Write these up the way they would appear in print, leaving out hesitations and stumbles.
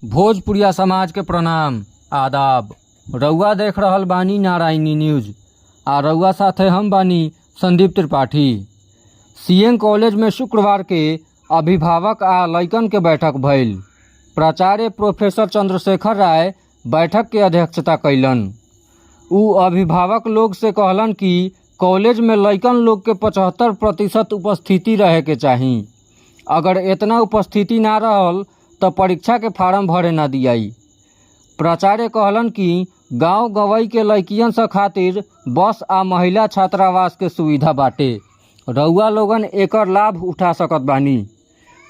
भोजपुरिया समाज के प्रणाम आदाब। रउआ देख रहल बानी नारायणी न्यूज आ रउआ साथे हम बानी संदीप त्रिपाठी। सीएन कॉलेज में शुक्रवार के अभिभावक आ लइकन के बैठक भइल। प्राचार्य प्रोफेसर चंद्रशेखर राय बैठक के अध्यक्षता कैलन। उ अभिभावक लोग से कहलन कि कॉलेज में लइकन लोग के 75% उपस्थिति रहे के चाही। अगर इतना उपस्थिति ना रहल तो परीक्षा के फार्म भरे ना दियाई। प्राचार्य कहलन कि गांव गवई के लइकियन से खातिर बस आ महिला छात्रावास के सुविधा बाटे। रउआ लोगन एकर लाभ उठा सकत बानी।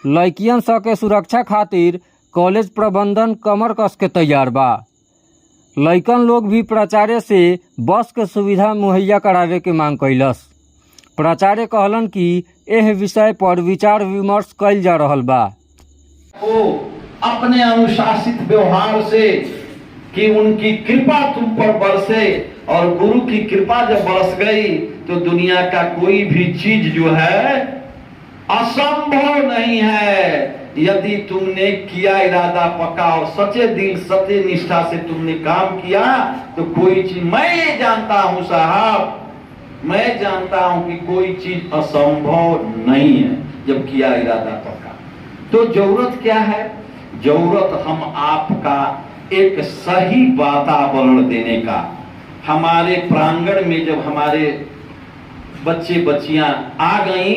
लइकियन स के सुरक्षा खातिर कॉलेज प्रबंधन कमर कस के तैयार बा। लइकन लोग भी प्राचार्य से बस के सुविधा मुहैया करावे के मांग कैलस। प्राचार्य कहलन कि एह विषय पर विचार विमर्श कैल जा रहल बा। को अपने अनुशासित व्यवहार से कि उनकी कृपा तुम पर बरसे, और गुरु की कृपा जब बरस गई तो दुनिया का कोई भी चीज जो है असंभव नहीं है। यदि तुमने किया इरादा पक्का और सच्चे दिल सच्चे निष्ठा से तुमने काम किया तो कोई चीज, मैं ये जानता हूं साहब, मैं जानता हूं कि कोई चीज असंभव नहीं है जब किया इरादा पक्का। तो जरूरत क्या है? जरूरत हम आपका एक सही वातावरण देने का। हमारे प्रांगण में जब हमारे बच्चे बच्चियां आ गई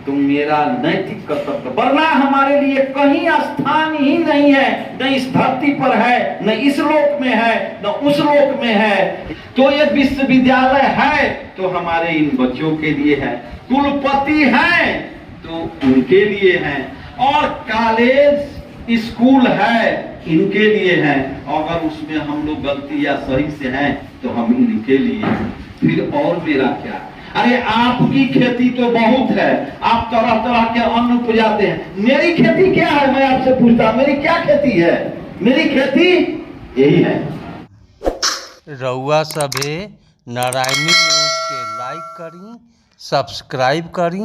तो मेरा नैतिक कर्तव्य, वरना हमारे लिए कहीं स्थान ही नहीं है, न इस धरती पर है, न इस लोक में है, न उस लोक में है। तो ये विश्वविद्यालय है तो हमारे इन बच्चों के लिए है, कुलपति हैं तो उनके लिए है, और कॉलेज स्कूल है इनके लिए है। अगर उसमें हम लोग गलती या सही से हैं तो हम इनके लिए हैं। फिर और मेरा क्या? अरे आपकी खेती तो बहुत है, आप तरह तरह के अन्न उपजाते हैं। मेरी खेती क्या है? मैं आपसे पूछता, मेरी क्या खेती है? मेरी खेती यही है। रउआ सभे नारायणी न्यूज के लाइक करी, सब्सक्राइब करी।